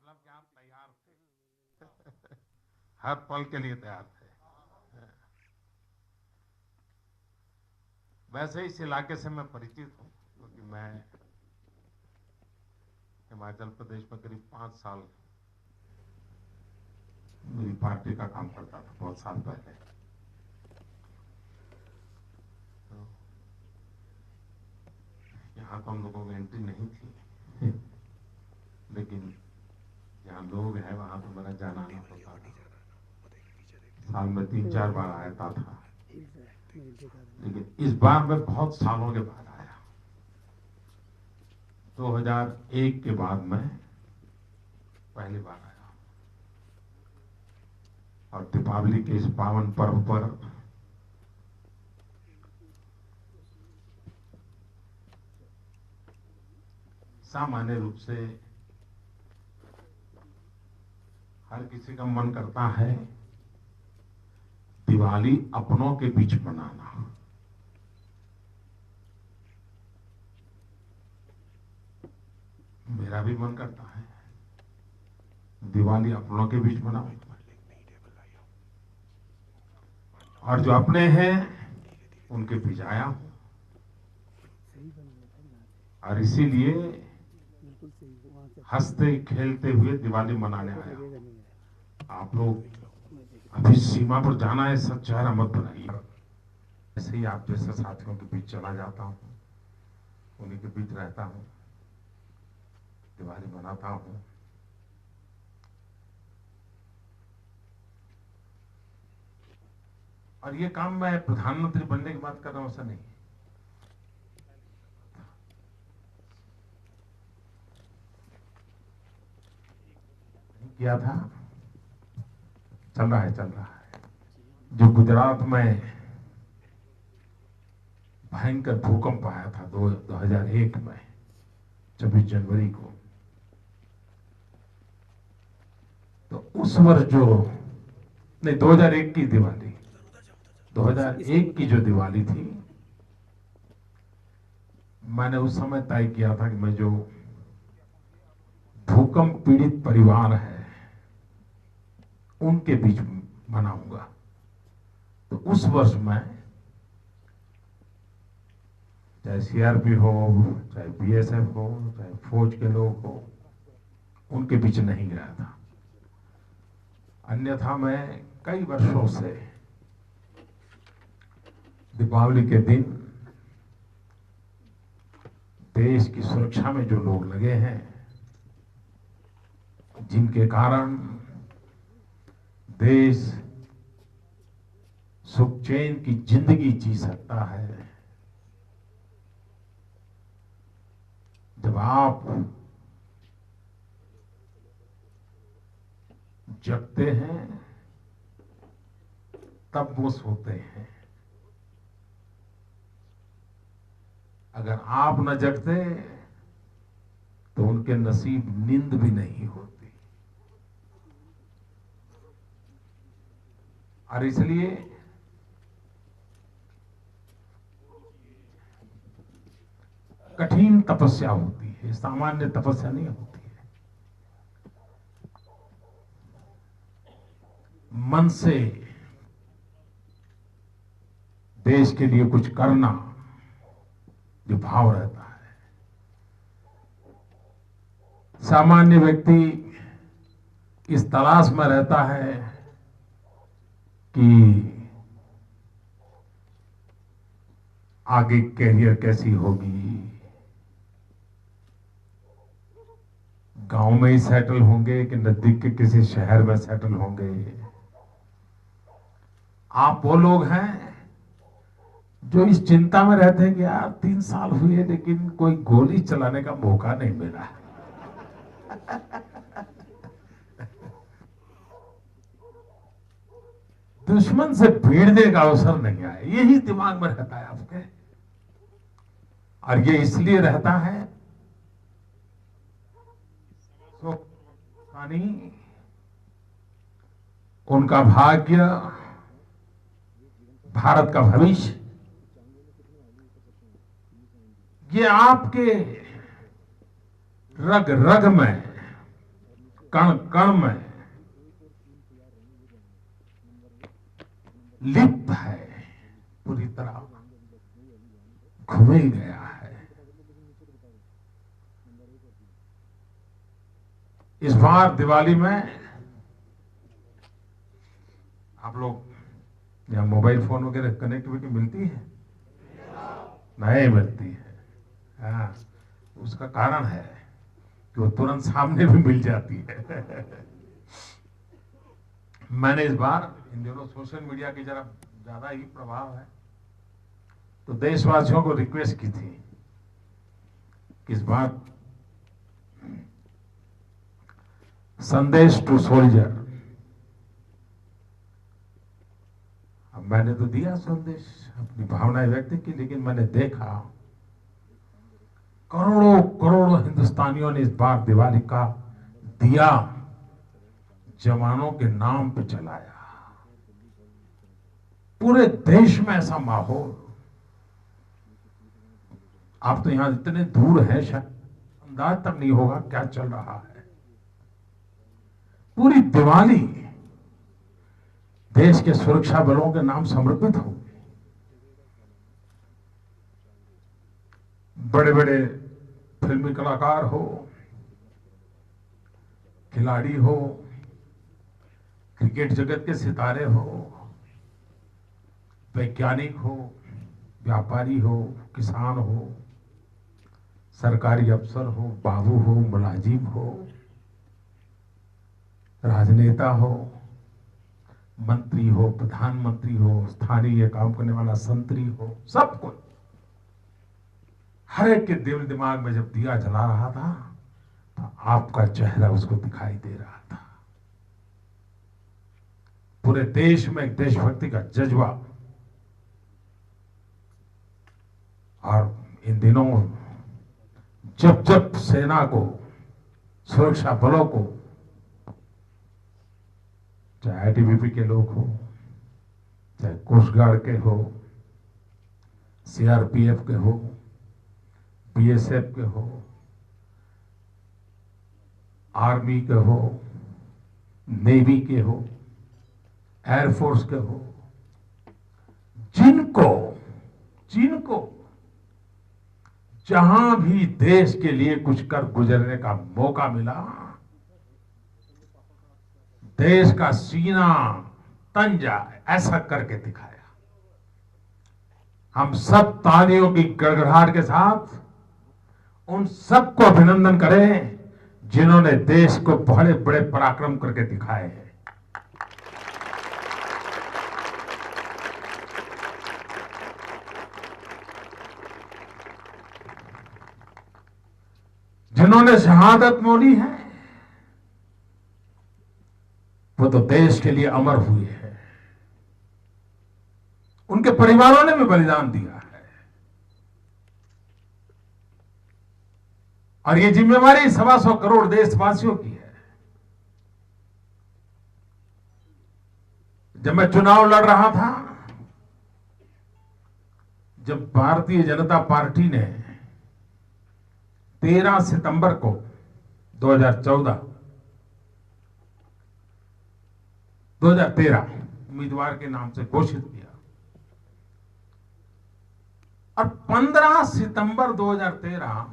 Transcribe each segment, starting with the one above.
मतलब कि आप तैयार थे हर पल के लिए तैयार थे। वैसे इस इलाके से मैं परिचित हूँ क्योंकि मैं हिमाचल प्रदेश में करीब 5 साल मेरी पार्टी का काम करता था, बहुत साल पहले। तो यहाँ तो हम लोगों को एंट्री नहीं थी, लेकिन जहाँ लोग हैं वहां तो मेरा जाना आना होता था। साल में 3-4 बार आता था, लेकिन इस बार मैं बहुत सालों के बाद आया। 2001 के बाद मैं पहली बार आया और दीपावली के इस पावन पर्व पर सामान्य रूप से हर किसी का मन करता है दिवाली अपनों के बीच मनाना। मेरा भी मन करता है दिवाली अपनों के बीच मनाऊं, और जो अपने हैं उनके बीच आया हूं। और इसीलिए हंसते खेलते हुए दिवाली मनाने आया हूं। आप लोग अभी सीमा पर जाना है, सब चेहरा मत बनाइए। ऐसे ही आप जैसे साथियों के बीच चला जाता हूं, उन्हीं के बीच रहता हूं, दिवाली मनाता हूं। और ये काम मैं प्रधानमंत्री बनने की बात कर रहा हूं, ऐसा नहीं किया था। चल रहा है। जो गुजरात में भयंकर भूकंप आया था 2001 में 26 जनवरी को, तो उस वर्ष जो नहीं 2001 की दिवाली, 2001 की जो दिवाली थी, मैंने उस समय तय किया था कि मैं जो भूकंप पीड़ित परिवार है उनके बीच मनाऊंगा। तो उस वर्ष मैं चाहे सीआरपी हो, चाहे बीएसएफ हो, चाहे फौज के लोग हो, उनके बीच नहीं गया था। अन्यथा मैं कई वर्षों से दीपावली के दिन देश की सुरक्षा में जो लोग लगे हैं, जिनके कारण देश सुख चैन की जिंदगी जी सकता है, जब आप जगते हैं तब वो सोते हैं। अगर आप न जगते तो उनके नसीब नींद भी नहीं होती। और इसलिए कठिन तपस्या होती है, सामान्य तपस्या नहीं होती है। मन से देश के लिए कुछ करना जो भाव रहता है। सामान्य व्यक्ति इस तलाश में रहता है कि आगे कैरियर कैसी होगी, गांव में ही सेटल होंगे कि नजदीक के किसी शहर में सेटल होंगे। आप वो लोग हैं जो इस चिंता में रहते हैं कि यार 3 साल हुए लेकिन कोई गोली चलाने का मौका नहीं मिला। दुश्मन से भिड़ने का अवसर नहीं आया, यही दिमाग में रहता है आपके। और ये इसलिए रहता है तो उनका भाग्य, भारत का भविष्य, ये आपके रग रग में कण कण में लिप्त है, पूरी तरह घुमे गया है। इस बार दिवाली में आप लोग यहाँ मोबाइल फोन वगैरह कनेक्टिविटी मिलती है? नहीं मिलती है। हाँ, उसका कारण है कि वो तुरंत सामने भी मिल जाती है। मैंने इस बार, इन दिनों सोशल मीडिया की जरा ज्यादा ही प्रभाव है, तो देशवासियों को रिक्वेस्ट की थी कि इस बार संदेश टू सोल्जर, अब मैंने तो दिया संदेश, अपनी भावनाएं व्यक्त की, लेकिन मैंने देखा करोड़ों करोड़ों हिंदुस्तानियों ने इस बार दिवाली का दिया जवानों के नाम पे जलाया। पूरे देश में ऐसा माहौल, आप तो यहां इतने दूर हैं, शायद अंदाज तक नहीं होगा क्या चल रहा है। पूरी दिवाली देश के सुरक्षा बलों के नाम समर्पित हो। बड़े बड़े फिल्मी कलाकार हो, खिलाड़ी हो, क्रिकेट जगत के सितारे हो, वैज्ञानिक हो, व्यापारी हो, किसान हो, सरकारी अफसर हो, बाबू हो, मुलाजिम हो, राजनेता हो, मंत्री हो, प्रधानमंत्री हो, स्थानीय काम करने वाला संतरी हो, सब कुछ, हर एक के दिल दिमाग में जब दिया जला रहा था तो आपका चेहरा उसको दिखाई दे रहा था। पूरे देश में एक देशभक्ति का जज्बा, और इन दिनों जब जब सेना को, सुरक्षा बलों को, चाहे आईटीबीपी के लोग हो, चाहे कोस्ट गार्ड के हो, सीआरपीएफ के हो, बीएसएफ के हो, आर्मी के हो, नेवी के हो, एयरफोर्स के हो, जिनको जिनको जहां भी देश के लिए कुछ कर गुजरने का मौका मिला, देश का सीना तन जाए ऐसा करके दिखाया। हम सब तालियों की गड़गड़ाहट के साथ उन सबको अभिनंदन करें जिन्होंने देश को बड़े बड़े पराक्रम करके दिखाए हैं। जिन्होंने शहादत मोली है वो तो देश के लिए अमर हुए हैं। उनके परिवारों ने भी बलिदान दिया है, और ये जिम्मेवारी 125 करोड़ देशवासियों की है। जब मैं चुनाव लड़ रहा था, जब भारतीय जनता पार्टी ने 13 सितंबर को 2013 उम्मीदवार के नाम से घोषित किया, और 15 सितंबर 2013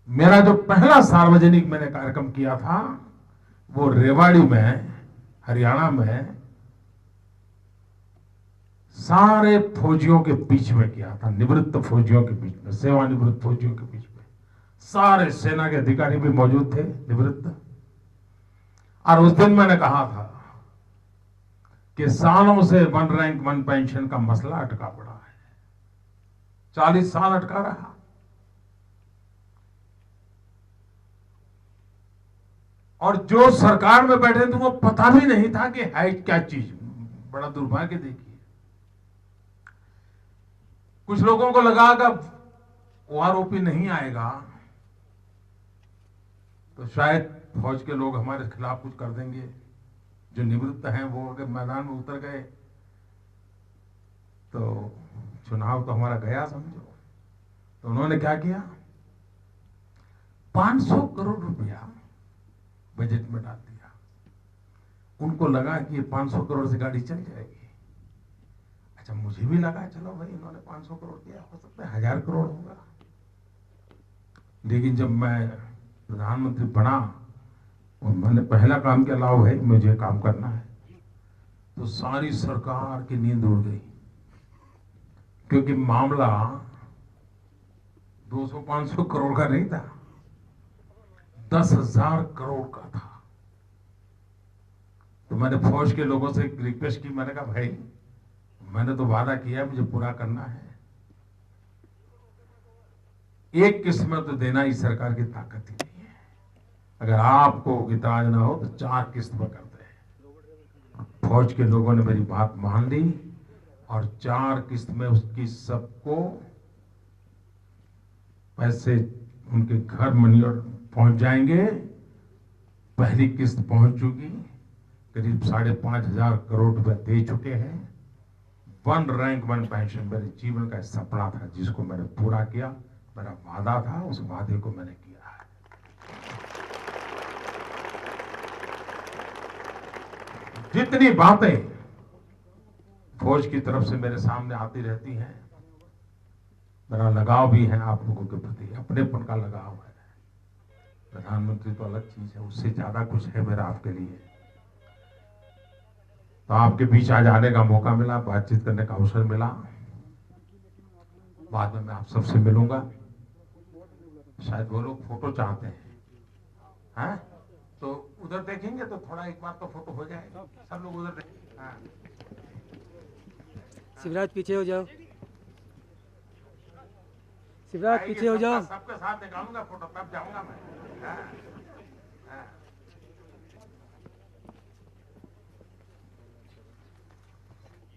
मेरा जो पहला सार्वजनिक मैंने कार्यक्रम किया था वो रेवाड़ी में, हरियाणा में, सारे फौजियों के बीच में किया था, निवृत्त फौजियों के बीच में, सेवानिवृत्त फौजियों के बीच में। सारे सेना के अधिकारी भी मौजूद थे, निवृत्त। और उस दिन मैंने कहा था कि सालों से 1 रैंक 1 पेंशन का मसला अटका पड़ा है, 40 साल अटका रहा। और जो सरकार में बैठे थे वो पता भी नहीं था कि है क्या चीज। बड़ा दुर्भाग्य देखिए, कुछ लोगों को लगा कि ओआरओपी नहीं आएगा तो शायद फौज के लोग हमारे खिलाफ कुछ कर देंगे। जो निवृत्त हैं वो अगर मैदान में उतर गए तो चुनाव तो हमारा गया समझो। तो उन्होंने क्या किया, 500 करोड़ रुपया बजट में डाल दिया। उनको लगा कि 500 करोड़ से गाड़ी चल जाएगी। अच्छा, मुझे भी लगा चलो भाई इन्होंने 500 करोड़ दिया, हो सकता है 1000 करोड़ होगा। लेकिन जब मैं प्रधानमंत्री बना और मैंने पहला काम किया, लाओ भाई मुझे काम करना है, तो सारी सरकार की नींद उड़ गई, क्योंकि मामला 200-500 करोड़ का नहीं था, 10,000 करोड़ का था। तो मैंने फौज के लोगों से रिक्वेस्ट की, मैंने कहा भाई मैंने तो वादा किया मुझे पूरा करना है, एक किस्त में तो देना ही सरकार की ताकत ही नहीं है। अगर आपको इतराज ना हो तो 4 किस्त में करते हैं। फौज के लोगों ने मेरी बात मान ली और 4 किस्त में उसकी सबको पैसे उनके घर मनी पहुंच जाएंगे। पहली किस्त पहुंच चुकी, करीब 5,500 करोड़ रुपए दे चुके हैं। 1 रैंक 1 पेंशन मेरे जीवन का सपना था, जिसको मैंने पूरा किया। मेरा वादा था, उस वादे को मैंने किया है। जितनी बातें फौज की तरफ से मेरे सामने आती रहती हैं, मेरा लगाव भी है आप लोगों के प्रति, अपनेपन का लगाव है। प्रधानमंत्री तो अलग चीज है, उससे ज्यादा कुछ है मेरा आपके लिए। तो आपके बीच आज आने का मौका मिला, बातचीत करने का अवसर मिला। बाद में मैं आप सबसे मिलूंगा। शायद वो लोग फोटो चाहते हैं, तो उधर देखेंगे तो थोड़ा एक बार तो फोटो हो जाएगा। सब लोग उधर देखेंगे। हाँ। शिवराज पीछे हो जाओ, शिवराज पीछे हो जाओ। सबके साथ निकालूंगा फोटो, तब जाऊंगा मैं।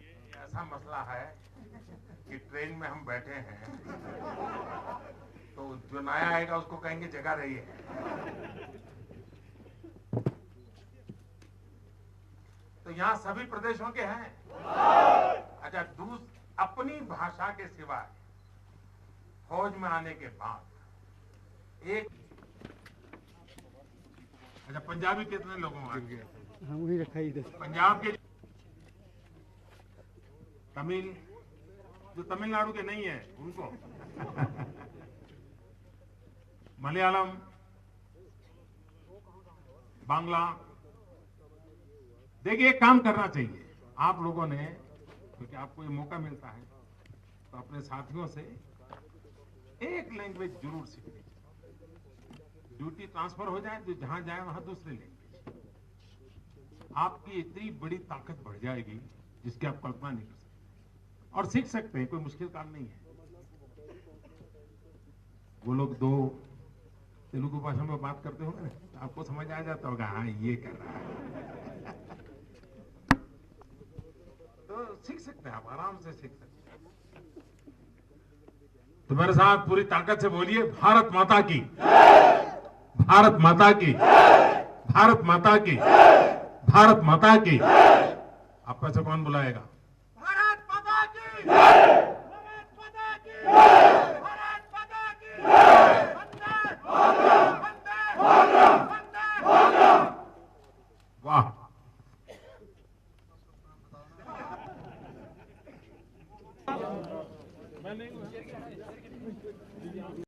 ये ऐसा मसला है कि ट्रेन में हम बैठे हैं, तो जो नया आएगा उसको कहेंगे जगह रही है। तो यहाँ सभी प्रदेशों के हैं। अच्छा, अपनी भाषा के सिवाय फौज में आने के बाद एक, अच्छा पंजाबी कितने लोगों में? हाँ वही रखा ही इधर। पंजाब के, तमिल जो तमिलनाडु के नहीं है उनको मलयालम, बांग्ला। देखिए, एक काम करना चाहिए आप लोगों ने, क्योंकि आपको ये मौका मिलता है, तो अपने साथियों से एक लैंग्वेज जरूर सीखनी चाहिए। ड्यूटी ट्रांसफर हो जाए तो जहां जाए वहां दूसरी लैंग्वेज, आपकी इतनी बड़ी ताकत बढ़ जाएगी जिसकी आप कल्पना नहीं कर सकते। और सीख सकते हैं, कोई मुश्किल काम नहीं है। वो लोग 2 तेलुगु भाषा में बात करते होंगे ना, तो आपको समझ आ जाता होगा हाँ ये कर रहा है। तो सीख सकते हैं, आप आराम से सीख सकते हैं। तो मेरे साथ पूरी ताकत से बोलिए, भारत माता की, भारत माता की, भारत माता की, भारत माता की। आप में से कौन बुलाएगा? भारत माता की।